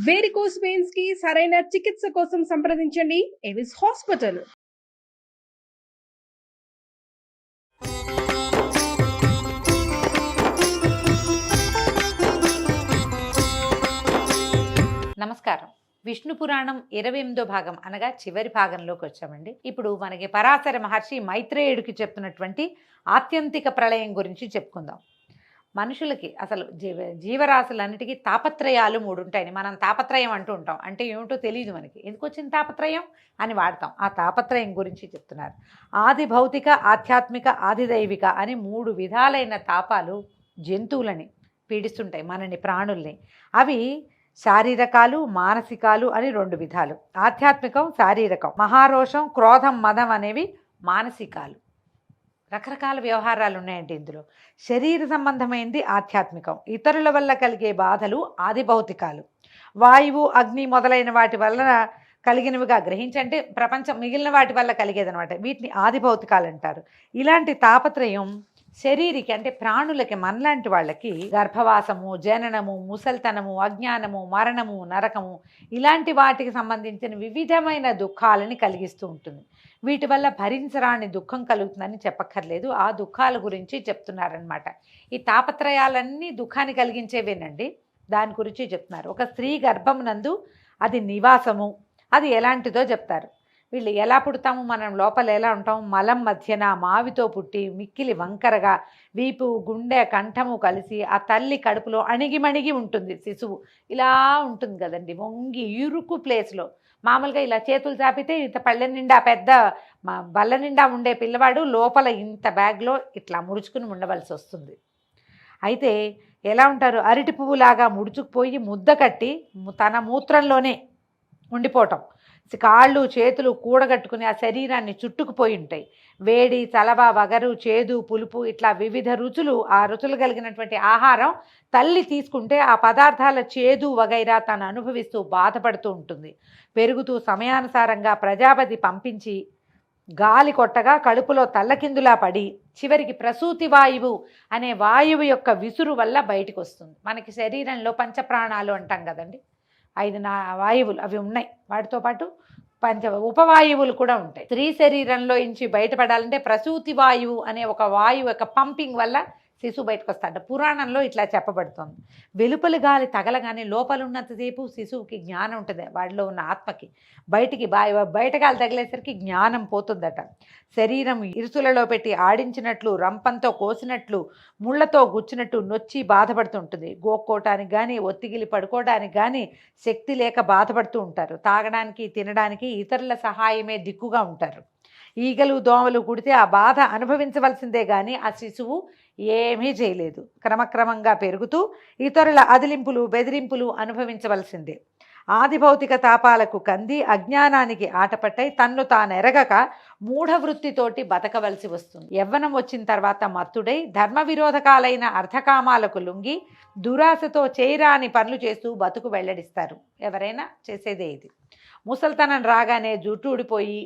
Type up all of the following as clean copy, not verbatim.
Varicose veins కి సరైన చికిత్స కోసం సంప్రదించండి ఎవిస్ హాస్పిటల్. నమస్కారం. విష్ణు పురాణం 28వ భాగం అనగా చివరి భాగంలోకి వచ్చామండి. ఇప్పుడు మనకి పరాశర మహర్షి మైత్రేయుడికి చెప్తున్నటువంటి ఆత్యంతిక ప్రళయం గురించి చెప్పుకుందాం. మనుషులకి అసలు జీవరాశులన్నిటికీ తాపత్రయాలు 3 ఉంటాయని మనం తాపత్రయం అంటూ ఉంటాం. అంటే ఏమిటో తెలియదు మనకి. ఎందుకు వచ్చింది తాపత్రయం అని వాడతాం. ఆ తాపత్రయం గురించి చెప్తున్నారు. ఆది భౌతిక, ఆధ్యాత్మిక, ఆదిదైవిక అని 3 విధాలైన తాపాలు జంతువులని పీడిస్తుంటాయి, మనని ప్రాణుల్ని. అవి శారీరకాలు, మానసికాలు అని 2 విధాలు. ఆధ్యాత్మికం, శారీరకం. మహారోషం, క్రోధం, మదం అనేవి మానసికాలు. రకరకాల వ్యవహారాలు ఉన్నాయండి ఇందులో. శరీర సంబంధమైనది ఆధ్యాత్మికం. ఇతరుల వల్ల కలిగే బాధలు ఆది భౌతికాలు. వాయువు, అగ్ని మొదలైన వాటి వల్ల కలిగినవిగా గ్రహించంటే ప్రపంచం మిగిలిన వాటి వల్ల కలిగేదనమాట. వీటిని ఆది భౌతికాలు అంటారు. ఇలాంటి తాపత్రయం శరీరికి అంటే ప్రాణులకి, మనలాంటి వాళ్ళకి గర్భవాసము, జననము, ముసల్తనము, అజ్ఞానము, మరణము, నరకము ఇలాంటి వాటికి సంబంధించిన వివిధమైన దుఃఖాలని కలిగిస్తూ ఉంటుంది. వీటి వల్ల భరించరాని దుఃఖం కలుగుతుందని చెప్పక్కర్లేదు. ఆ దుఃఖాల గురించి చెప్తున్నారనమాట. ఈ తాపత్రయాలన్నీ దుఃఖాన్ని కలిగించేవేనండి. దాని గురించి చెప్తున్నారు. ఒక స్త్రీ గర్భమునందు అది నివాసము, అది ఎలాంటిదో చెప్తారు. వీళ్ళు ఎలా పుడతాము, మనం లోపల ఎలా ఉంటాం, మలం మధ్యన మావితో పుట్టి మిక్కిలి వంకరగా వీపు, గుండె, కంఠము కలిసి ఆ తల్లి కడుపులో అణిగిమణిగి ఉంటుంది శిశువు. ఇలా ఉంటుంది కదండి, వంగి ఇరుకు ప్లేస్లో. మామూలుగా ఇలా చేతులు చాపితే ఇంత పళ్ళె నిండా పెద్ద బల్ల నిండా ఉండే పిల్లవాడు లోపల ఇంత బ్యాగ్లో ఇట్లా ముడుచుకుని ఉండవలసి వస్తుంది. అయితే ఎలా ఉంటారు, అరటి పువ్వులాగా ముడుచుకుపోయి ముద్ద కట్టి తన మూత్రంలోనే ఉండిపోవటం. కాళ్ళు చేతులు కూడగట్టుకుని ఆ శరీరాన్ని చుట్టుకుపోయి ఉంటాయి. వేడి, చలవ, వగరు, చేదు, పులుపు ఇట్లా వివిధ రుచులు, ఆ రుచులు కలిగినటువంటి ఆహారం తల్లి తీసుకుంటే ఆ పదార్థాల చేదు వగైరా తను అనుభవిస్తూ బాధపడుతూ ఉంటుంది. పెరుగుతూ సమయానుసారంగా ప్రజాపతి పంపించి గాలి కొట్టగా కడుపులో తల్లకిందులా పడి చివరికి ప్రసూతి వాయువు అనే వాయువు యొక్క విసురు వల్ల బయటికి వస్తుంది. మనకి శరీరంలో పంచప్రాణాలు అంటాం కదండి, 5 వాయువులు అవి ఉన్నాయి. వాటితో పాటు ఉపవాయువులు కూడా ఉంటాయి. స్త్రీ శరీరంలో నుంచి బయటపడాలంటే ప్రసూతి వాయువు అనే ఒక వాయువు యొక్క పంపింగ్ వల్ల శిశువు బయటకు వస్తాడు. పురాణంలో ఇట్లా చెప్పబడుతుంది. వెలుపలి గాలి తగలగానే లోపల ఉన్నంతసేపు శిశువుకి జ్ఞానం ఉంటుంది, వాడిలో ఉన్న ఆత్మకి. బయట గాలి తగిలేసరికి జ్ఞానం పోతుందట. శరీరం ఇరుసులలో పెట్టి ఆడించినట్లు, రంపంతో కోసినట్లు, ముళ్లతో గుచ్చినట్టు నొచ్చి బాధపడుతుంటుంది. గోక్కోవటానికి కానీ, ఒత్తిగిలి పడుకోవడానికి కానీ శక్తి లేక బాధపడుతూ ఉంటారు. తాగడానికి, తినడానికి ఇతరుల సహాయమే దిక్కుగా ఉంటారు. ఈగలు, దోమలు కుడితే ఆ బాధ అనుభవించవలసిందే కానీ ఆ శిశువు ఏమీ చేయలేదు. క్రమక్రమంగా పెరుగుతూ ఇతరుల అదిలింపులు, బెదిరింపులు అనుభవించవలసిందే. ఆదిభౌతిక తాపాలకు కంది అజ్ఞానానికి ఆటపట్టై తన్ను తానెరగక మూఢవృత్తితోటి బతకవలసి వస్తుంది. యవ్వనం వచ్చిన తర్వాత మత్తుడై ధర్మ విరోధకాలైన అర్థకామాలకు లొంగి దురాశతో చేయరాని పనులు చేస్తూ బతుకు వెల్లడిస్తారు. ఎవరైనా చేసేదే ఇది. ముసల్తనం రాగానే జుట్టు ఊడిపోయి,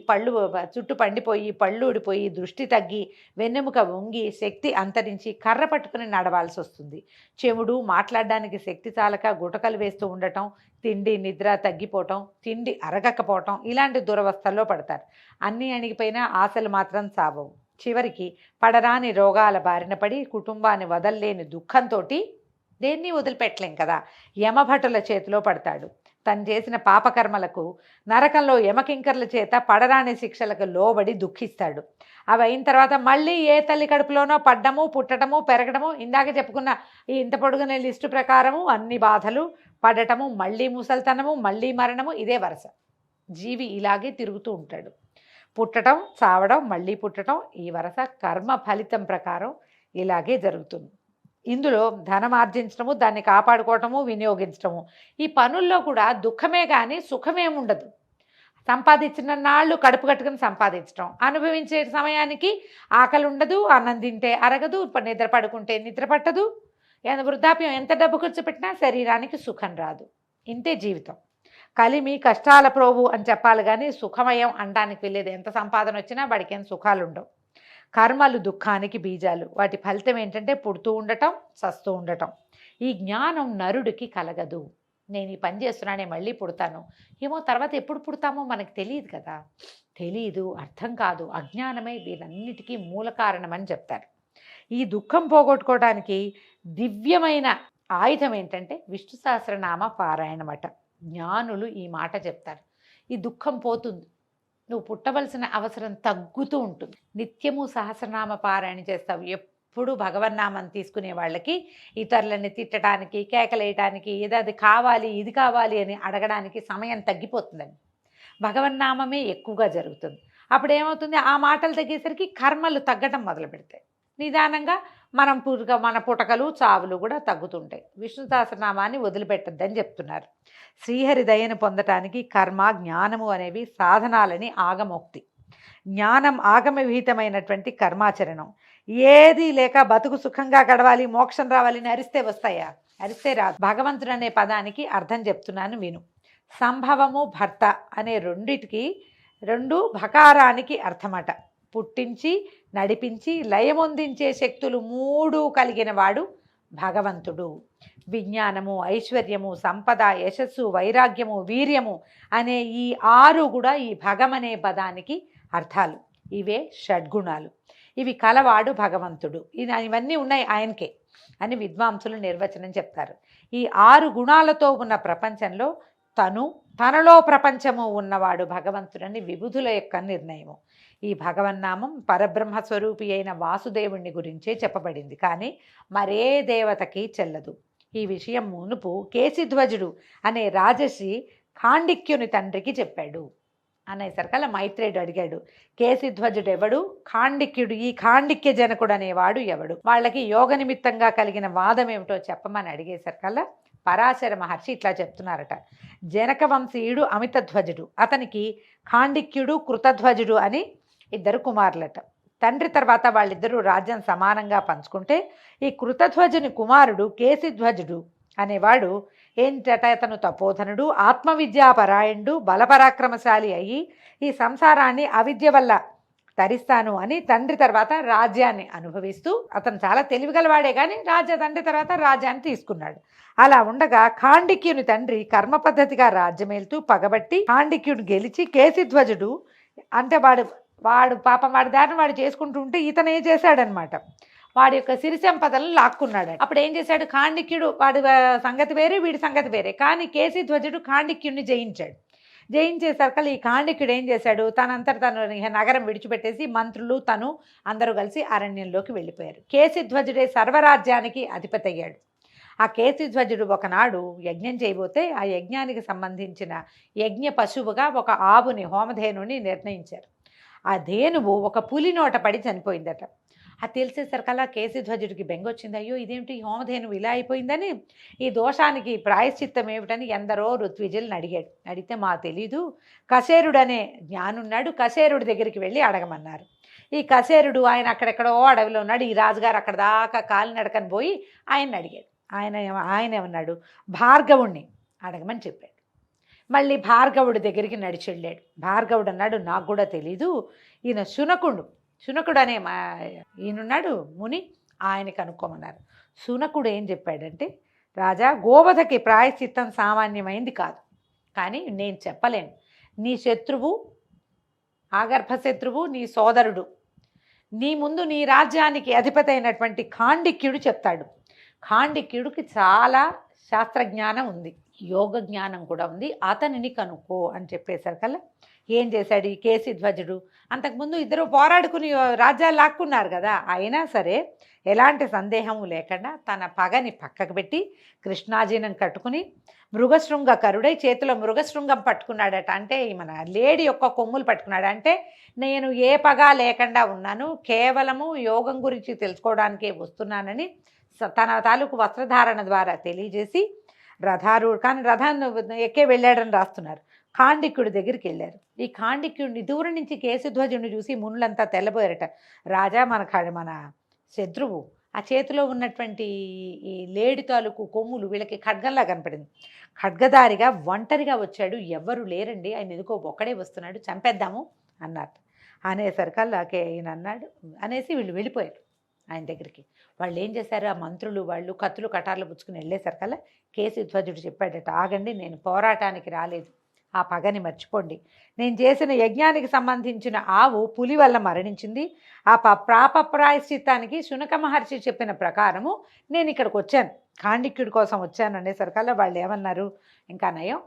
చుట్టు పండిపోయి, పళ్ళు ఊడిపోయి, దృష్టి తగ్గి, వెన్నెముక వంగి, శక్తి అంతరించి కర్ర పట్టుకుని నడవాల్సి వస్తుంది. చెముడు, మాట్లాడడానికి శక్తి చాలక గుటకలు వేస్తూ ఉండటం, తిండి నిద్ర తగ్గిపోవటం, తిండి అరగకపోవటం ఇలాంటి దురవస్థల్లో పడతారు. అన్నీ అణిగిపోయినా ఆశలు మాత్రం సావవు. చివరికి పడరాని రోగాల బారిన పడి కుటుంబాన్ని వదల్లేని దుఃఖంతో దేన్ని వదిలిపెట్టలేం కదా, యమభటుల చేతిలో పడతాడు. తను చేసిన పాపకర్మలకు నరకంలో యమకింకర్ల చేత పడరాని శిక్షలకు లోబడి దుఃఖిస్తాడు. అవి అయిన తర్వాత మళ్ళీ ఏ తల్లి కడుపులోనో పడ్డము, పుట్టడము, పెరగడము, ఇందాక చెప్పుకున్న ఈ ఇంత పొడుగునే లిస్టు ప్రకారము అన్ని బాధలు పడటము, మళ్ళీ ముసల్తనము, మళ్ళీ మరణము, ఇదే వరుస. జీవి ఇలాగే తిరుగుతూ ఉంటాడు. పుట్టడం, చావడం, మళ్ళీ పుట్టడం, ఈ వరుస కర్మ ఫలితం ప్రకారం ఇలాగే జరుగుతుంది. ఇందులో ధనం ఆర్జించడము, దాన్ని కాపాడుకోవటము, వినియోగించడము, ఈ పనుల్లో కూడా దుఃఖమే కానీ సుఖమేముండదు. సంపాదించిన నాళ్ళు కడుపు కట్టుకుని సంపాదించడం, అనుభవించే సమయానికి ఆకలి ఉండదు, అన్నం తింటే అరగదు, నిద్ర పడుకుంటే నిద్ర పట్టదు, వృద్ధాప్యం ఎంత డబ్బు ఖర్చు పెట్టినా శరీరానికి సుఖం రాదు. ఇంతే జీవితం. కలిమి కష్టాల ప్రోవు అని చెప్పాలి కానీ సుఖమయం అనడానికి వెళ్ళేది. ఎంత సంపాదన వచ్చినా వాడికి ఏం సుఖాలు ఉండవు. కర్మలు దుఃఖానికి బీజాలు. వాటి ఫలితం ఏంటంటే పుడుతూ ఉండటం, చస్తూ ఉండటం. ఈ జ్ఞానం నరుడికి కలగదు. నేను ఈ పని చేస్తున్నానే మళ్ళీ పుడతాను ఏమో, తర్వాత ఎప్పుడు పుడతామో మనకు తెలియదు కదా, తెలీదు, అర్థం కాదు, అజ్ఞానమే వీరన్నిటికీ మూల కారణమని చెప్తారు. ఈ దుఃఖం పోగొట్టుకోవడానికి దివ్యమైన ఆయుధం ఏంటంటే విష్ణు సహస్రనామ పారాయణమట. జ్ఞానులు ఈ మాట చెప్తారు. ఈ దుఃఖం పోతుంది, నువ్వు పుట్టవలసిన అవసరం తగ్గుతూ ఉంటుంది. నిత్యము సహస్రనామ పారాయణ చేస్తావు. ఎప్పుడు భగవన్నామం తీసుకునే వాళ్ళకి ఇతరులని తిట్టడానికి, కేకలేయటానికి, ఏదో అది కావాలి ఇది కావాలి అని అడగడానికి సమయం తగ్గిపోతుందండి. భగవన్నామమే ఎక్కువగా జరుగుతుంది. అప్పుడు ఏమవుతుంది, ఆ మాటలు తగ్గేసరికి కర్మలు తగ్గటం మొదలు పెడతాయి. నిదానంగా మన పుటకలు చావులు కూడా తగ్గుతుంటాయి. విష్ణు సహస్రనామాన్ని వదిలిపెట్టద్దని చెప్తున్నారు. శ్రీహరి దయను పొందటానికి కర్మ, జ్ఞానము అనేవి సాధనాలని ఆగమోక్తి. జ్ఞానం ఆగమ విహితమైనటువంటి కర్మాచరణం. ఏది లేక బతుకు సుఖంగా గడవాలి, మోక్షం రావాలి అని అరిస్తే వస్తాయా? అరిస్తే రాదు. భగవంతుడు అనే పదానికి అర్థం చెప్తున్నాను విను. సంభవము, భర్త అనే రెండు భకారానికి అర్థమట. పుట్టించి, నడిపించి, లయమొందించే శక్తులు 3 కలిగిన వాడు భగవంతుడు. విజ్ఞానము, ఐశ్వర్యము, సంపద, యశస్సు, వైరాగ్యము, వీర్యము అనే ఈ 6 కూడా ఈ భగమనే పదానికి అర్థాలు. ఇవే షడ్గుణాలు. ఇవి కలవాడు భగవంతుడు. ఇవన్నీ ఉన్నాయి ఆయనకే అని విద్వాంసులు నిర్వచనం చెప్తారు. ఈ 6 గుణాలతో ఉన్న ప్రపంచంలో తనలో ప్రపంచము ఉన్నవాడు భగవంతుడని విబుధుల యొక్క నిర్ణయము. ఈ భగవన్నామం పరబ్రహ్మ స్వరూపి అయిన వాసుదేవుణ్ణి గురించే చెప్పబడింది, కానీ మరే దేవతకి చెల్లదు. ఈ విషయం మునుపు కేశిధ్వజుడు అనే రాజశ్రీ ఖాండిక్యుని తండ్రికి చెప్పాడు అనేసరికల్లా మైత్రేయుడు అడిగాడు, కేశిధ్వజుడు ఎవడు, ఖాండిక్యుడు, ఈ ఖాండిక్య జనకుడు అనేవాడు ఎవడు, వాళ్ళకి యోగ నిమిత్తంగా కలిగిన వాదం ఏమిటో చెప్పమని అడిగేసరికల్లా పరాశర మహర్షి ఇట్లా చెప్తున్నారట. జనక వంశీయుడు అమితధ్వజుడు, అతనికి ఖాండిక్యుడు, కృతధ్వజుడు అని 2 కుమారులట. తండ్రి తర్వాత వాళ్ళిద్దరూ రాజ్యం సమానంగా పంచుకుంటే ఈ కృతధ్వజుని కుమారుడు కేశిధ్వజుడు అనేవాడు ఏంటట, అతను తపోధనుడు, ఆత్మవిద్యాపరాయణుడు, బలపరాక్రమశాలి అయ్యి ఈ సంసారాన్ని అవిద్య వల్ల తరిస్తాను అని తండ్రి తర్వాత రాజ్యాన్ని అనుభవిస్తూ, అతను చాలా తెలివిగలవాడే కానీ తండ్రి తర్వాత రాజ్యాన్ని తీసుకున్నాడు. అలా ఉండగా ఖాండిక్యుని తండ్రి కర్మ పద్ధతిగా రాజ్యమేలుతూ పగబట్టి ఖాండిక్యుని గెలిచి కేశిధ్వజుడు అంటే వాడు పాపం వాడి దారిని వాడు చేసుకుంటూ ఉంటే ఇతను ఏం చేశాడనమాట, వాడి యొక్క సిరి సంపదలను లాక్కున్నాడు. అప్పుడు ఏం చేశాడు, ఖాండిక్యుడు వాడి సంగతి వేరే, వీడి సంగతి వేరే, కానీ కేశిధ్వజుడు ఖాండిక్యుడిని జయించేసరికి ఈ ఖాండిక్యుడు ఏం చేశాడు, తనంతట తను నగరం విడిచిపెట్టేసి మంత్రులు తను అందరూ కలిసి అరణ్యంలోకి వెళ్ళిపోయారు. కేశిధ్వజుడే సర్వరాజ్యానికి అధిపతి అయ్యాడు. ఆ కేశిధ్వజుడు ఒకనాడు యజ్ఞం చేయబోతే ఆ యజ్ఞానికి సంబంధించిన యజ్ఞ పశువుగా ఒక ఆవుని, హోమధేనుని నిర్ణయించారు. ఆ ధేనువు ఒక పులి నోట పడి చనిపోయిందట. అది తెలిసేసరికల్లా కేశిధ్వజుడికి బెంగొచ్చింది. అయ్యో ఇదేమిటి, హోమధేనువు ఇలా అయిపోయిందని, ఈ దోషానికి ప్రాయశ్చిత్తం ఏమిటని ఎందరో ఋత్విజులను అడిగితే మా తెలీదు, కశేరుడు అనే జ్ఞానున్నాడు, కశేరుడి దగ్గరికి వెళ్ళి అడగమన్నారు. ఈ కశేరుడు ఆయన అక్కడెక్కడో అడవిలో ఉన్నాడు. ఈ రాజుగారు అక్కడ దాకా కాలినడకని పోయి ఆయన్ని అడిగాడు. ఆయన ఏమన్నాడు, భార్గవుణ్ణి అడగమని చెప్పాడు. మళ్ళీ భార్గవుడి దగ్గరికి నడిచి వెళ్ళాడు. భార్గవుడు అన్నాడు, నాకు కూడా తెలీదు, ఈయన శునకుడు అనే ఈయనున్నాడు ముని, ఆయన కనుక్కోమన్నారు. శునకుడు ఏం చెప్పాడంటే, రాజా, గోవధకి ప్రాయశ్చిత్తం సామాన్యమైంది కాదు, కానీ నేను చెప్పలేను. నీ శత్రువు, ఆగర్భశత్రువు, నీ సోదరుడు, నీ ముందు నీ రాజ్యానికి అధిపతి అయినటువంటి ఖాండిక్యుడు చెప్తాడు. ఖాండిక్యుడికి చాలా శాస్త్రజ్ఞానం ఉంది, యోగ జ్ఞానం కూడా ఉంది, అతనిని కనుక్కో అని చెప్పేసరికల్లా ఏం చేశాడు ఈ కేశిధ్వజుడు, అంతకుముందు ఇద్దరు పోరాడుకుని రాజ్యాలు లాక్కున్నారు కదా, అయినా సరే ఎలాంటి సందేహము లేకుండా తన పగని పక్కకు పెట్టి కృష్ణాజీనం కట్టుకుని మృగశృంగకరుడై చేతిలో మృగశృంగం పట్టుకున్నాడట. అంటే మన లేడీ యొక్క కొమ్ములు పట్టుకున్నాడు. అంటే నేను ఏ పగ లేకుండా ఉన్నాను, కేవలము యోగం గురించి తెలుసుకోవడానికే వస్తున్నానని తన తాలూకు వస్త్రధారణ ద్వారా తెలియజేసి రథారూఢ, కానీ రథాన్ని ఎక్కే వెళ్ళాడని రాస్తున్నారు. ఖాండిక్యుడి దగ్గరికి వెళ్ళారు. ఈ ఖాండిక్యుడిని దూరం నుంచి కేశిధ్వజుడిని చూసి మునులంతా తెల్లబోయారట. రాజా, మన శత్రువు, ఆ చేతిలో ఉన్నటువంటి ఈ లేడి తాలూకు కొమ్ములు వీళ్ళకి ఖడ్గంలా కనపడింది. ఖడ్గదారిగా ఒంటరిగా వచ్చాడు, ఎవ్వరు లేరండి, ఆయన ఎందుకో ఒక్కడే వస్తున్నాడు, చంపేద్దాము అన్నారు. అనేసరికల్లా ఈయన అన్నాడు అనేసి వీళ్ళు వెళ్ళిపోయారు. ఆయన దగ్గరికి. వాళ్ళు ఏం చేశారు, ఆ మంత్రులు వాళ్ళు కత్తులు కటార్లు పుచ్చుకుని వెళ్ళేసరికల్లా కేశధ్వజుడు చెప్పాడట, ఆగండి, నేను పోరాటానికి రాలేదు, ఆ పగని మర్చిపోండి. నేను చేసిన యజ్ఞానికి సంబంధించిన ఆవు పులి వల్ల మరణించింది. ఆ ప్రాపప్రాయశ్చిత్తానికి శునక మహర్షి చెప్పిన ప్రకారము నేను ఇక్కడికి వచ్చాను, ఖాండిక్యుడి కోసం వచ్చాను అనేసరికల్లా వాళ్ళు ఏమన్నారు, ఇంకా నయం,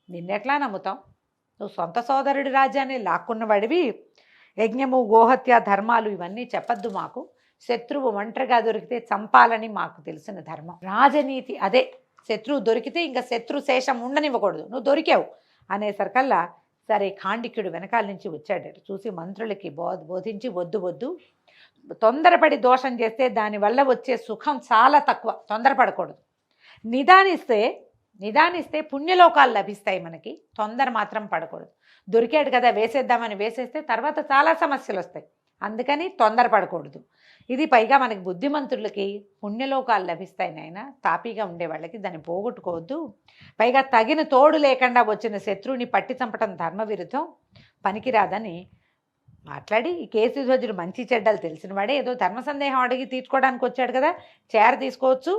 నిన్నెట్లా నమ్ముతాం, నువ్వు సొంత సోదరుడి రాజ్యాన్ని లాక్కున్నవాడివి, యజ్ఞము గోహత్య ధర్మాలు ఇవన్నీ చెప్పద్దు మాకు, శత్రువు ఒంటరిగా దొరికితే చంపాలని మాకు తెలిసిన ధర్మం, రాజనీతి అదే, శత్రువు దొరికితే ఇంకా శత్రు శేషం ఉండనివ్వకూడదు, నువ్వు దొరికావు అనేసరికల్లా సరే ఖాండిక్యుడు వెనకాల నుంచి వచ్చాడు. చూసి మంత్రులకి బోధించి వద్దు వద్దు, తొందరపడి దోషం చేస్తే దానివల్ల వచ్చే సుఖం చాలా తక్కువ, తొందరపడకూడదు, నిదానిస్తే పుణ్యలోకాలు లభిస్తాయి మనకి, తొందర మాత్రం పడకూడదు, దొరికాడు కదా వేసేద్దామని వేసేస్తే తర్వాత చాలా సమస్యలు వస్తాయి, అందుకని తొందరపడకూడదు. ఇది పైగా మనకి బుద్ధిమంతులకి పుణ్యలోకాలు లభిస్తాయి నాయన, తాపీగా ఉండే వాళ్ళకి దాన్ని పోగొట్టుకోవద్దు, పైగా తగిన తోడు లేకుండా వచ్చిన శత్రువుని పట్టి చంపటం ధర్మ విరుద్ధం, పనికిరాదని మాట్లాడి ఈ కేశధ్వజుడు మంచి చెడ్డలు తెలిసిన వాడే, ఏదో ధర్మ సందేహం అడిగి తీర్చుకోవడానికి వచ్చాడు కదా, చేర తీసుకోవచ్చు,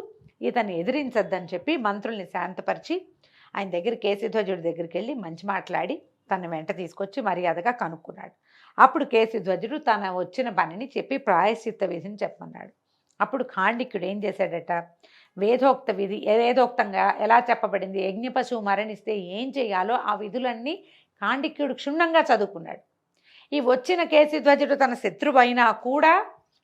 ఇతన్ని ఎదిరించద్దని చెప్పి మంత్రుల్ని శాంతపరిచి ఆయన దగ్గర కేశధ్వజుడి దగ్గరికి వెళ్ళి మంచి మాట్లాడి తన వెంట తీసుకొచ్చి మర్యాదగా కనుక్కున్నాడు. అప్పుడు కేశధ్వజుడు తన వచ్చిన పనిని చెప్పి ప్రాయశ్చిత్త విధిని చెప్పమన్నాడు. అప్పుడు ఖాండిక్యుడు ఏం చేశాడట, వేదోక్త విధి వేదోక్తంగా ఎలా చెప్పబడింది, యజ్ఞ పశువు మరణిస్తే ఏం చేయాలో ఆ విధులన్నీ ఖాండిక్యుడు క్షుణ్ణంగా చదువుకున్నాడు. ఈ వచ్చిన కేశధ్వజుడు తన శత్రువు అయినా కూడా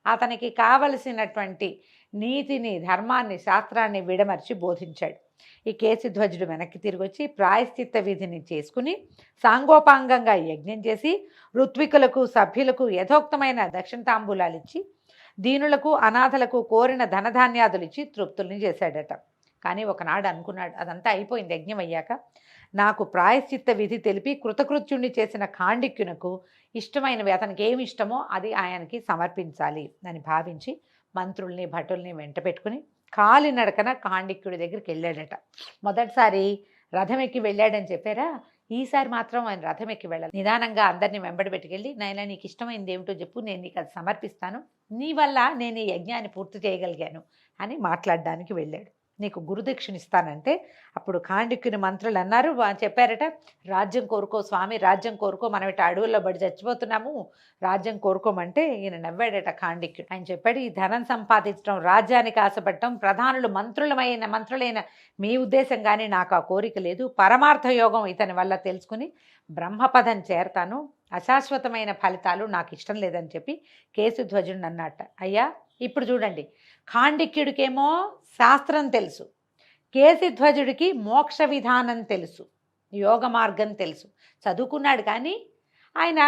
అతనికి కావలసినటువంటి నీతిని ధర్మాన్ని శాస్త్రాన్ని విడమర్చి బోధించాడు. ఈ కేశధ్వజుడు వెనక్కి తిరిగి వచ్చి ప్రాయశ్చిత్త విధిని చేసుకుని సాంగోపాంగంగా యజ్ఞం చేసి ఋత్వికులకు సభ్యులకు యథోక్తమైన దక్షిణతాంబూలాలు ఇచ్చి దీనులకు అనాథలకు కోరిన ధనధాన్యాదులు ఇచ్చి తృప్తుల్ని చేశాడట. కానీ ఒకనాడు అనుకున్నాడు, అదంతా అయిపోయింది యజ్ఞం అయ్యాక, నాకు ప్రాయశ్చిత్త విధి తెలిపి కృతకృత్యుణ్ణి చేసిన ఖాండిక్యునకు ఇష్టమైనవి, అతనికి ఏమి ఇష్టమో అది ఆయనకి సమర్పించాలి అని భావించి మంత్రుల్ని భటుల్ని వెంట పెట్టుకుని కాలినడకన ఖాండిక్యుడి దగ్గరికి వెళ్ళాడట. మొదటిసారి రథం ఎక్కి వెళ్ళాడని చెప్పారా, ఈసారి మాత్రం ఆయన రథం ఎక్కి వెళ్ళాలి, నిదానంగా అందరినీ వెంబడి పెట్టుకెళ్ళి, నాయనా నీకు ఇష్టమైంది ఏమిటో చెప్పు, నేను నీకు అది సమర్పిస్తాను, నీ వల్ల నేను ఈ యజ్ఞాన్ని పూర్తి చేయగలిగాను అని మాట్లాడడానికి వెళ్ళాడు. నీకు గురుదక్షిణ ఇస్తానంటే అప్పుడు ఖాండిక్యుని మంత్రులు అన్నారు, చెప్పారట, రాజ్యం కోరుకో స్వామి, రాజ్యం కోరుకో, మనం ఇటు అడవుల్లో పడి చచ్చిపోతున్నాము, రాజ్యం కోరుకోమంటే ఈయన నవ్వాడట ఖాండిక్యుడు. ఆయన చెప్పాడు, ఈ ధనం సంపాదించడం, రాజ్యానికి ఆశపడటం, ప్రధానులు మంత్రులైన మీ ఉద్దేశం కానీ నాకు ఆ కోరిక లేదు, పరమార్థ యోగం ఇతని వల్ల తెలుసుకుని బ్రహ్మపదం చేరతాను, అశాశ్వతమైన ఫలితాలు నాకు ఇష్టం లేదని చెప్పి కేశధ్వజుడు అన్నట్ట. అయ్యా ఇప్పుడు చూడండి, ఖాండిక్యుడికేమో శాస్త్రం తెలుసు, కేశధ్వజుడికి మోక్ష విధానం తెలుసు, యోగ మార్గం తెలుసు, చదువుకున్నాడు, కానీ ఆయన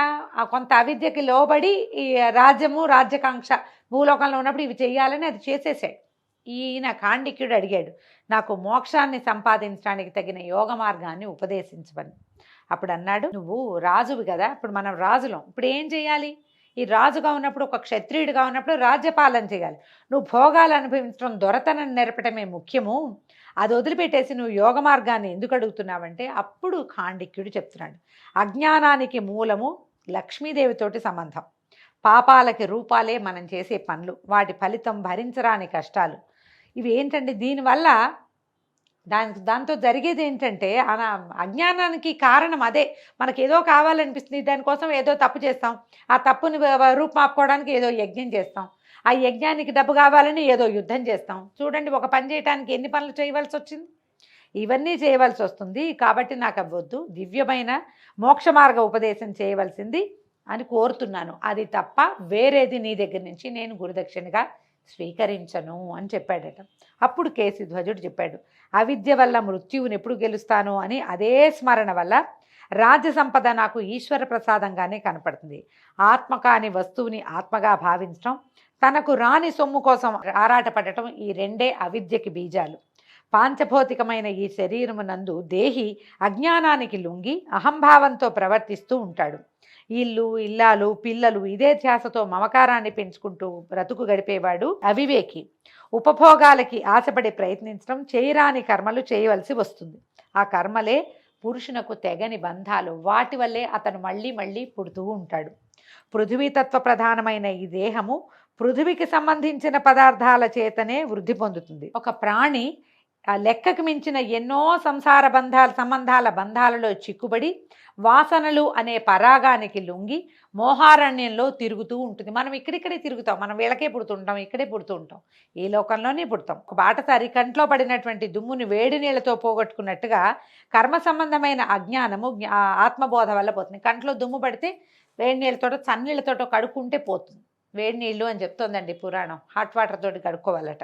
కొంత అవిద్యకి లోబడి ఈ రాజ్యము రాజ్యకాంక్ష భూలోకంలో ఉన్నప్పుడు ఇవి చేయాలని అది చేసేసాడు. ఈయన ఖాండిక్యుడు అడిగాడు, నాకు మోక్షాన్ని సంపాదించడానికి తగిన యోగ మార్గాన్ని ఉపదేశించమని. అప్పుడు అన్నాడు, నువ్వు రాజువి కదా, ఇప్పుడు మనం రాజులం, ఇప్పుడు ఏం చేయాలి, ఈ రాజుగా ఉన్నప్పుడు ఒక క్షత్రియుడిగా ఉన్నప్పుడు రాజ్యపాలన చేయాలి, నువ్వు భోగాలు అనుభవించడం దొరతనం నేర్పటమే ముఖ్యము, అది వదిలిపెట్టేసి నువ్వు యోగ మార్గాన్ని ఎందుకు అడుగుతున్నావంటే అప్పుడు ఖాండిక్యుడు చెప్తున్నాడు, అజ్ఞానానికి మూలము లక్ష్మీదేవితోటి సంబంధం, పాపాలకి రూపాలే మనం చేసే పనులు, వాటి ఫలితం భరించరాని కష్టాలు, ఇవి ఏంటంటే దీనివల్ల దాంతో జరిగేది ఏంటంటే అజ్ఞానానికి కారణం అదే, మనకి ఏదో కావాలనిపిస్తుంది, దానికోసం ఏదో తప్పు చేస్తాం, ఆ తప్పుని రూపుమాపుకోవడానికి ఏదో యజ్ఞం చేస్తాం, ఆ యజ్ఞానికి డబ్బు కావాలని ఏదో యుద్ధం చేస్తాం. చూడండి, ఒక పని చేయడానికి ఎన్ని పనులు చేయవలసి వచ్చింది, ఇవన్నీ చేయవలసి వస్తుంది, కాబట్టి నాకు అవ్వద్దు, దివ్యమైన మోక్ష మార్గ ఉపదేశం చేయవలసింది అని కోరుతున్నాను, అది తప్ప వేరేది నీ దగ్గర నుంచి నేను గురుదక్షిణగా స్వీకరించను అని చెప్పాడట. అప్పుడు కేశధ్వజుడు చెప్పాడు, అవిద్య వల్ల మృత్యువుని ఎప్పుడు గెలుస్తాను అని అదే స్మరణ వల్ల రాజ్య సంపద నాకు ఈశ్వర ప్రసాదంగానే కనపడుతుంది, ఆత్మ కాని వస్తువుని ఆత్మగా భావించడం, తనకు రాని సొమ్ము కోసం ఆరాటపడటం, ఈ రెండే అవిద్యకి బీజాలు. పాంచభౌతికమైన ఈ శరీరమునందు దేహి అజ్ఞానానికి లొంగి అహంభావంతో ప్రవర్తిస్తూ ఉంటాడు. ఇల్లు ఇల్లాలు పిల్లలు ఇదే ధ్యాసతో మమకారాన్ని పెంచుకుంటూ బ్రతుకు గడిపేవాడు అవివేకి. ఉపభోగాలకి ఆశపడి ప్రయత్నించడం, చేయరాని కర్మలు చేయవలసి వస్తుంది, ఆ కర్మలే పురుషునకు తెగని బంధాలు, వాటి వల్లే అతను మళ్ళీ మళ్ళీ పుడుతూ ఉంటాడు. పృథ్వీతత్వ ప్రధానమైన ఈ దేహము పృథివికి సంబంధించిన పదార్థాల చేతనే వృద్ధి పొందుతుంది. ఒక ప్రాణి లెక్కకు మించిన ఎన్నో సంబంధాల బంధాలలో చిక్కుబడి వాసనలు అనే పరాగానికి లొంగి మోహారణ్యంలో తిరుగుతూ ఉంటుంది. మనం ఇక్కడిక్కడే తిరుగుతాం, మనం వీళ్ళకే పుడుతుంటాం, ఇక్కడే పుడుతూ ఉంటాం, ఈ లోకంలోనే పుడతాం. ఒక బాటసారి కంట్లో పడినటువంటి దుమ్ముని వేడి నీళ్లతో పోగొట్టుకున్నట్టుగా కర్మ సంబంధమైన అజ్ఞానము ఆత్మబోధ వల్ల పోతుంది. కంట్లో దుమ్ము పడితే వేడి నీళ్ళతోటో చన్నీళ్ళతోటో కడుక్కుంటే పోతుంది. వేడి నీళ్ళు అని చెప్తోందండి పురాణం, హాట్ వాటర్ తోటి కడుక్కోవాలట.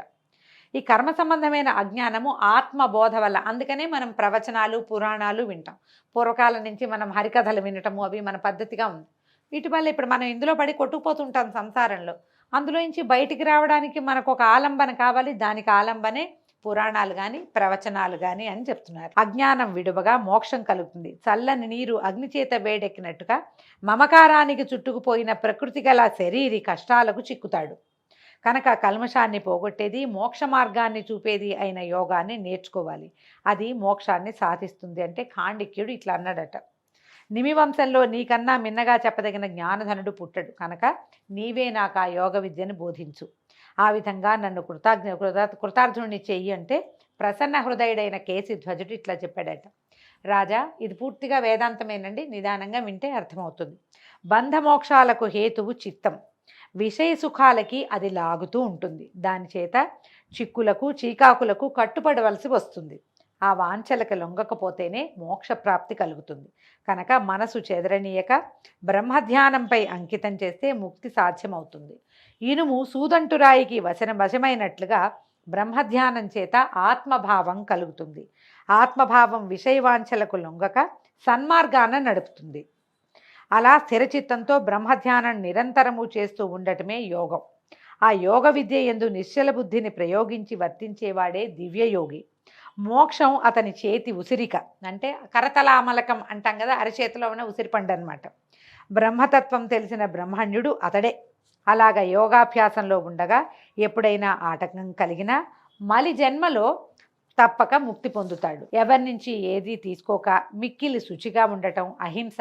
ఈ కర్మ సంబంధమైన అజ్ఞానము ఆత్మబోధ వల్ల. అందుకనే మనం ప్రవచనాలు పురాణాలు వింటాం. పూర్వకాలం నుంచి మనం హరికథలు వినటము అవి మన పద్ధతిగా ఉంది. వీటి వల్ల ఇప్పుడు మనం ఇందులో పడి కొట్టుకుపోతుంటాం సంసారంలో. అందులో నుంచి బయటికి రావడానికి మనకు ఒక ఆలంబన కావాలి. దానికి ఆలంబనే పురాణాలు కానీ ప్రవచనాలు కానీ అని చెప్తున్నారు. అజ్ఞానం విడువగా మోక్షం కలుగుతుంది. చల్లని నీరు అగ్ని చేత వేడెక్కినట్టుగా మమకారానికి చుట్టుకుపోయిన ప్రకృతి గల శరీరి కష్టాలకు చిక్కుతాడు. కనుక కల్మషాన్ని పోగొట్టేది, మోక్ష మార్గాన్ని చూపేది అయిన యోగాన్ని నేర్చుకోవాలి. అది మోక్షాన్ని సాధిస్తుంది అంటే ఖాండిక్యుడు ఇట్లా అన్నాడట. నిమివంశంలో నీకన్నా మిన్నగా చెప్పదగిన జ్ఞానధనుడు పుట్టడు, కనుక నీవే నాకు ఆ యోగ విద్యను బోధించు. ఆ విధంగా నన్ను కృతార్థుని చెయ్యి అంటే ప్రసన్న హృదయుడైన కేశిధ్వజుడు ఇట్లా చెప్పాడట. రాజా, ఇది పూర్తిగా వేదాంతమేనండి, నిదానంగా వింటే అర్థమవుతుంది. బంధమోక్షాలకు హేతువు చిత్తం, విషయ సుఖాలకి అది లాగుతూ ఉంటుంది. దాని చేత చిక్కులకు చీకాకులకు కట్టుపడవలసి వస్తుంది. ఆ వాంఛలకు లొంగకపోతేనే మోక్షప్రాప్తి కలుగుతుంది. కనుక మనసు చెదరనీయక బ్రహ్మధ్యానంపై అంకితం చేస్తే ముక్తి సాధ్యమవుతుంది. ఇనుము సూదంటురాయికి వశమైనట్లుగా బ్రహ్మధ్యానం చేత ఆత్మభావం కలుగుతుంది. ఆత్మభావం విషయవాంఛలకు లొంగక సన్మార్గాన నడుపుతుంది. అలా స్థిరచిత్తంతో బ్రహ్మధ్యానం నిరంతరము చేస్తూ ఉండటమే యోగం. ఆ యోగ విద్య యందు నిశ్చల బుద్ధిని ప్రయోగించి వర్తించేవాడే దివ్యయోగి. మోక్షం అతని చేతి ఉసిరిక, అంటే కరతలామలకం అంటాం కదా, అరచేతిలో ఉన్న ఉసిరిపండు అనమాట. బ్రహ్మతత్వం తెలిసిన బ్రహ్మణ్యుడు అతడే. అలాగ యోగాభ్యాసంలో ఉండగా ఎప్పుడైనా ఆటంకం కలిగినా మలి జన్మలో తప్పక ముక్తి పొందుతాడు. ఎవరి నుంచి ఏదీ తీసుకోక మిక్కిలి శుచిగా ఉండటం, అహింస,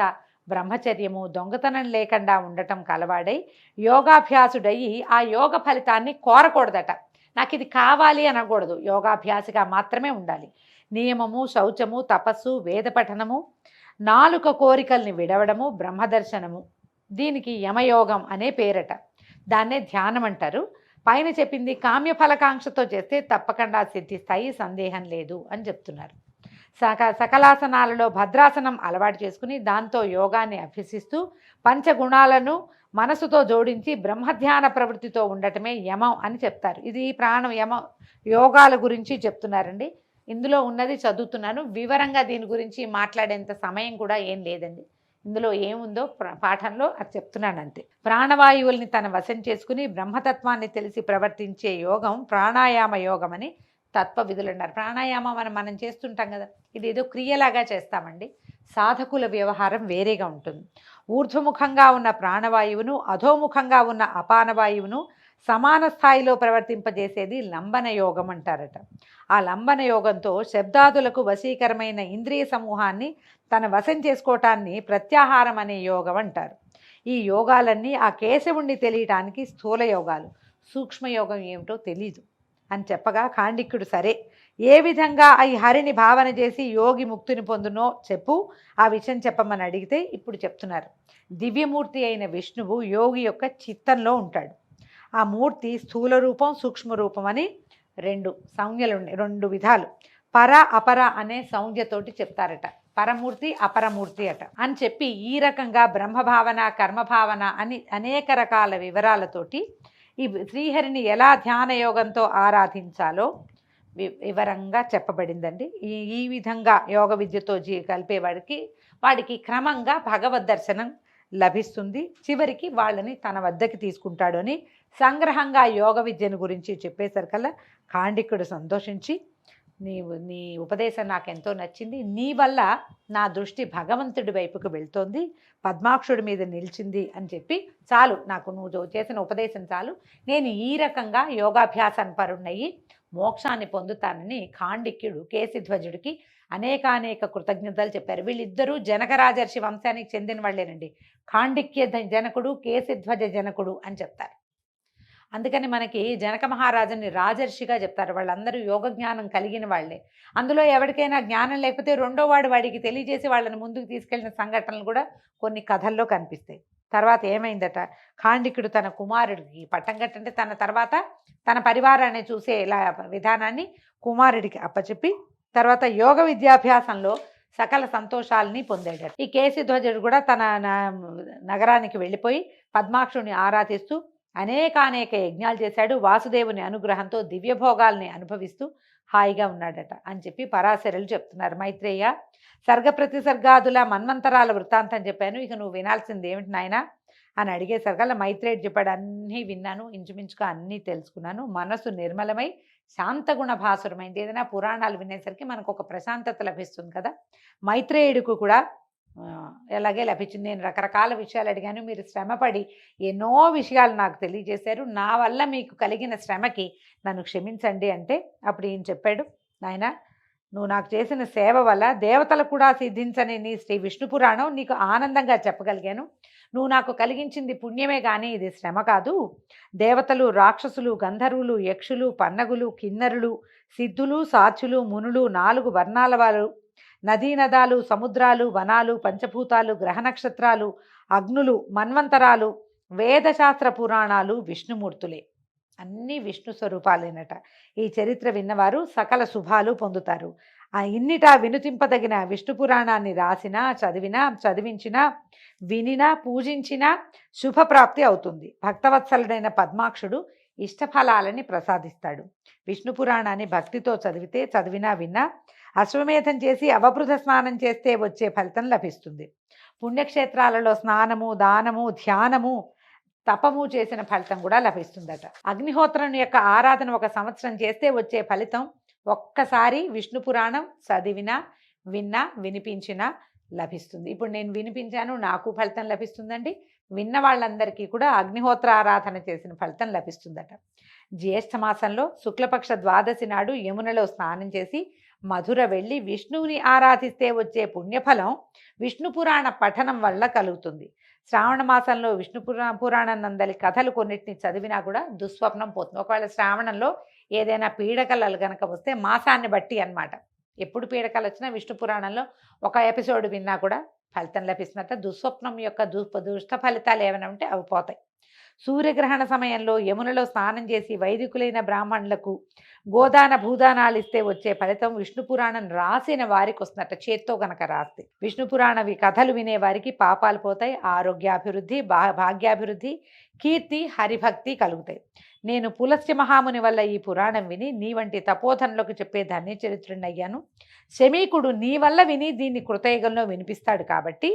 బ్రహ్మచర్యము, దొంగతనం లేకుండా ఉండటం కలవాడై యోగాభ్యాసుడయి ఆ యోగ ఫలితాన్ని కోరకూడదట. నాకు ఇది కావాలి అనకూడదు, యోగాభ్యాసిగా మాత్రమే ఉండాలి. నియమము, శౌచము, తపస్సు, వేద పఠనము, నాలుక కోరికల్ని విడవడము బ్రహ్మదర్శనము. దీనికి యమయోగం అనే పేరట. దాన్నే ధ్యానం అంటారు. పైన చెప్పింది కామ్యఫలకాంక్షతో చేస్తే తప్పకుండా సిద్ధిస్తాయి, సందేహం లేదు అని చెప్తున్నారు. సకలాసనాలలో భద్రాసనం అలవాటు చేసుకుని దాంతో యోగాన్ని అభ్యసిస్తూ పంచగుణాలను మనసుతో జోడించి బ్రహ్మధ్యాన ప్రవృత్తితో ఉండటమే యమం అని చెప్తారు. ఇది ప్రాణం యమ యోగాల గురించి చెప్తున్నారండి. ఇందులో ఉన్నది చదువుతున్నాను, వివరంగా దీని గురించి మాట్లాడేంత సమయం కూడా ఏం లేదండి. ఇందులో ఏముందో పాఠంలో అది చెప్తున్నాను అంతే. ప్రాణవాయువుల్ని తన వశం చేసుకుని బ్రహ్మతత్వాన్ని తెలిసి ప్రవర్తించే యోగం ప్రాణాయామ యోగం అని తత్వవిధులు అన్నారు. ప్రాణాయామం మనం చేస్తుంటాం కదా, ఇది ఏదో క్రియలాగా చేస్తామండి. సాధకుల వ్యవహారం వేరేగా ఉంటుంది. ఊర్ధ్వముఖంగా ఉన్న ప్రాణవాయువును, అధోముఖంగా ఉన్న అపానవాయువును సమాన స్థాయిలో ప్రవర్తింపజేసేది లంబన యోగం అంటారట. ఆ లంబన యోగంతో శబ్దాదులకు వశీకరమైన ఇంద్రియ సమూహాన్ని తన వశం చేసుకోవటాన్ని ప్రత్యాహారం అనే యోగం అంటారు. ఈ యోగాలన్నీ ఆ కేశవుణ్ణి తెలియటానికి స్థూల యోగాలు. సూక్ష్మయోగం ఏమిటో తెలీదు అని చెప్పగా ఖాండిక్యుడు సరే, ఏ విధంగా ఈ హరిని భావన చేసి యోగి ముక్తిని పొందునో చెప్పు, ఆ విషయం చెప్పమని అడిగితే ఇప్పుడు చెప్తున్నారు. దివ్యమూర్తి అయిన విష్ణువు యోగి యొక్క చిత్తంలో ఉంటాడు. ఆ మూర్తి స్థూల రూపం, సూక్ష్మ రూపం అని రెండు సంజ్ఞలు ఉన్నాయి, రెండు విధాలు. పర అపర అనే సంజ్ఞతోటి చెప్తారట. పరమూర్తి అపరమూర్తి అట అని చెప్పి ఈ రకంగా బ్రహ్మభావన, కర్మభావన అని అనేక రకాల వివరాలతోటి ఈ శ్రీహరిని ఎలా ధ్యాన యోగంతో ఆరాధించాలో వివరంగా చెప్పబడిందండి. ఈ విధంగా యోగ విద్యతో వాడికి క్రమంగా భగవద్ దర్శనం లభిస్తుంది. చివరికి వాళ్ళని తన వద్దకి తీసుకుంటాడు అని సంగ్రహంగా యోగ విద్యను గురించి చెప్పేసరికల్లా ఖాండికుడు సంతోషించి, నీ ఉపదేశం నాకెంతో నచ్చింది, నీ వల్ల నా దృష్టి భగవంతుడి వైపుకు వెళ్తోంది, పద్మాక్షుడి మీద నిలిచింది అని చెప్పి, చాలు నాకు నువ్వు చేసిన ఉపదేశం చాలు, నేను ఈ రకంగా యోగాభ్యాసం పరుణ్ణయి మోక్షాన్ని పొందుతానని ఖాండిక్యుడు కేశిధ్వజుడికి అనేకానేక కృతజ్ఞతలు చెప్పారు. వీళ్ళిద్దరూ జనక రాజర్షి వంశానికి చెందిన వాళ్ళేనండి. ఖాండిక్య జనకుడు, కేశిధ్వజ జనకుడు అని చెప్తారు. అందుకని మనకి జనక మహారాజుని రాజర్షిగా చెప్తారు. వాళ్ళందరూ యోగ జ్ఞానం కలిగిన వాళ్ళే. అందులో ఎవరికైనా జ్ఞానం లేకపోతే రెండో వాడికి తెలియజేసి వాళ్ళని ముందుకు తీసుకెళ్లిన సంఘటనలు కూడా కొన్ని కథల్లో కనిపిస్తాయి. తర్వాత ఏమైందట, ఖాండికుడు తన కుమారుడికి పట్టం కట్టంటే తన తర్వాత తన పరివారాన్ని చూసే విధానాన్ని కుమారుడికి అప్పచెప్పి తర్వాత యోగ విద్యాభ్యాసంలో సకల సంతోషాలని పొందాడు. ఈ కేశిధ్వజుడు కూడా తన నగరానికి వెళ్ళిపోయి పద్మాక్షుని ఆరాధిస్తూ అనేకానేక యజ్ఞాలు చేశాడు. వాసుదేవుని అనుగ్రహంతో దివ్యభోగాల్ని అనుభవిస్తూ హాయిగా ఉన్నాడట అని చెప్పి పరాశరులు చెప్తున్నారు. మైత్రేయ, సర్గ ప్రతిసర్గాదుల మన్వంతరాల వృత్తాంతం చెప్పాను, ఇక నువ్వు వినాల్సింది ఏమిటి నాయనా అని అడిగేసరికల్లా మైత్రేయుడు చెప్పాడు, అన్నీ విన్నాను, ఇంచుమించుగా అన్నీ తెలుసుకున్నాను. మనసు నిర్మలమై శాంతగుణ భాసురమైంది. ఏదైనా పురాణాలు వినేసరికి మనకు ఒక ప్రశాంతత లభిస్తుంది కదా. మైత్రేయుడికి కూడా ఎలాగే లభించింది. నేను రకరకాల విషయాలు అడిగాను, మీరు శ్రమపడి ఎన్నో విషయాలు నాకు తెలియజేశారు, నా వల్ల మీకు కలిగిన శ్రమకి నన్ను క్షమించండి అంటే అప్పుడు ఈయన చెప్పాడు, నాయన నువ్వు నాకు చేసిన సేవ వల్ల దేవతలు కూడా సిద్ధించని నీ శ్రీ విష్ణు పురాణం నీకు ఆనందంగా చెప్పగలిగాను. నువ్వు నాకు కలిగించింది పుణ్యమే కానీ ఇది శ్రమ కాదు. దేవతలు, రాక్షసులు, గంధర్వులు, యక్షులు, పన్నగులు, కిన్నరులు, సిద్ధులు, సాచులు, మునులు, 4 వర్ణాల వారు, నదీనదాలు, సముద్రాలు, వనాలు, పంచభూతాలు, గ్రహ నక్షత్రాలు, అగ్నులు, మన్వంతరాలు, వేదశాస్త్ర పురాణాలు విష్ణుమూర్తులే, అన్నీ విష్ణు స్వరూపాలేనట. ఈ చరిత్ర విన్నవారు సకల శుభాలు పొందుతారు. ఇన్నిటా వినుతింపదగిన విష్ణు పురాణాన్ని రాసినా, చదివించినా, వినినా, పూజించినా శుభప్రాప్తి అవుతుంది. భక్తవత్సలుడైన పద్మాక్షుడు ఇష్టఫలాలని ప్రసాదిస్తాడు. విష్ణు పురాణాన్ని భక్తితో చదివినా విన్నా, అశ్వమేధం చేసి అవబృధ స్నానం చేస్తే వచ్చే ఫలితం లభిస్తుంది. పుణ్యక్షేత్రాలలో స్నానము, దానము, ధ్యానము, తపము చేసిన ఫలితం కూడా లభిస్తుందట. అగ్నిహోత్రం యొక్క ఆరాధన 1 సంవత్సరం చేస్తే వచ్చే ఫలితం ఒక్కసారి విష్ణు పురాణం చదివినా, విన్నా, వినిపించినా లభిస్తుంది. ఇప్పుడు నేను వినిపించాను, నాకు ఫలితం లభిస్తుందండి. విన్న వాళ్ళందరికీ కూడా అగ్నిహోత్ర ఆరాధన చేసిన ఫలితం లభిస్తుందట. జ్యేష్ఠ మాసంలో శుక్లపక్ష ద్వాదశి నాడు యమునలో స్నానం చేసి మధుర వెళ్ళి విష్ణువుని ఆరాధిస్తే వచ్చే పుణ్యఫలం విష్ణు పురాణ పఠనం వల్ల కలుగుతుంది. శ్రావణ మాసంలో విష్ణు పురాణం నందలి కథలు కొన్నిటిని చదివినా కూడా దుస్వప్నం పోతుంది. ఒకవేళ శ్రావణంలో ఏదైనా పీడకలలు కనుక వస్తే మాసాన్ని బట్టి అన్నమాట, ఎప్పుడు పీడకలు వచ్చినా విష్ణు పురాణంలో ఒక ఎపిసోడ్ విన్నా కూడా ఫలితం లభిస్తున్నట్ట. దుస్వప్నం యొక్క దుష్ట ఫలితాలు ఏమైనా ఉంటే అవి పోతాయి. సూర్యగ్రహణ సమయంలో యమునలో స్నానం చేసి వైదికులైన బ్రాహ్మణులకు గోదాన భూదానాలు ఇస్తే వచ్చే ఫలితం విష్ణు పురాణం రాసిన వారికి వస్తున్నట్ట. చేత్తో గనక రాస్తే విష్ణు పురాణ కథలు వినే వారికి పాపాలు పోతాయి, ఆరోగ్యాభివృద్ధి, భాగ్యాభివృద్ధి, కీర్తి, హరిభక్తి కలుగుతాయి. నేను పులస్త్య మహాముని వల్ల ఈ పురాణం విని నీ వంటి తపోధనలోకి చెప్పే ధన్య చరిత్రుడిని అయ్యాను. శమీకుడు నీ వల్ల విని దీన్ని కృతయుగంలో వినిపిస్తాడు కాబట్టి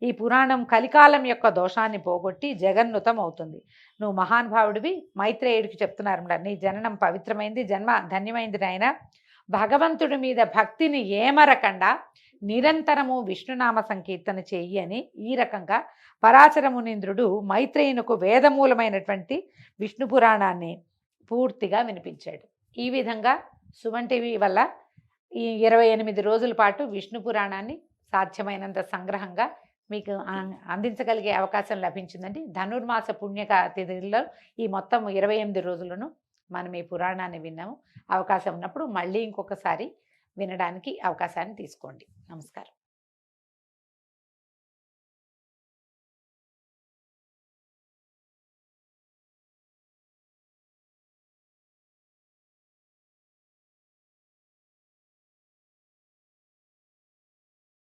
ఈ పురాణం కలికాలం యొక్క దోషాన్ని పోగొట్టి జగన్నుతం అవుతుంది. నువ్వు మహానుభావుడివి. మైత్రేయుడికి చెప్తున్నారన్నమాట, నీ జననం పవిత్రమైంది, జన్మ ధన్యమైంది నాయన. భగవంతుడి మీద భక్తిని ఏమరకుండా నిరంతరము విష్ణునామ సంకీర్తన చెయ్యి అని ఈ రకంగా పరాశర మునీంద్రుడు మైత్రేయునకు వేదమూలమైనటువంటి విష్ణు పురాణాన్ని పూర్తిగా వినిపించాడు. ఈ విధంగా సుమన్ టీవీ వల్ల ఈ 28 రోజుల పాటు విష్ణు పురాణాన్ని సాధ్యమైనంత సంగ్రహంగా మీకు అందించగలిగే అవకాశం లభించిందండి. ధనుర్మాస పుణ్యక తిథుల్లో ఈ మొత్తం 28 రోజులను మనం ఈ పురాణాన్ని విన్నాము. అవకాశం ఉన్నప్పుడు మళ్ళీ ఇంకొకసారి వినడానికి అవకాశాన్ని తీసుకోండి. నమస్కారం.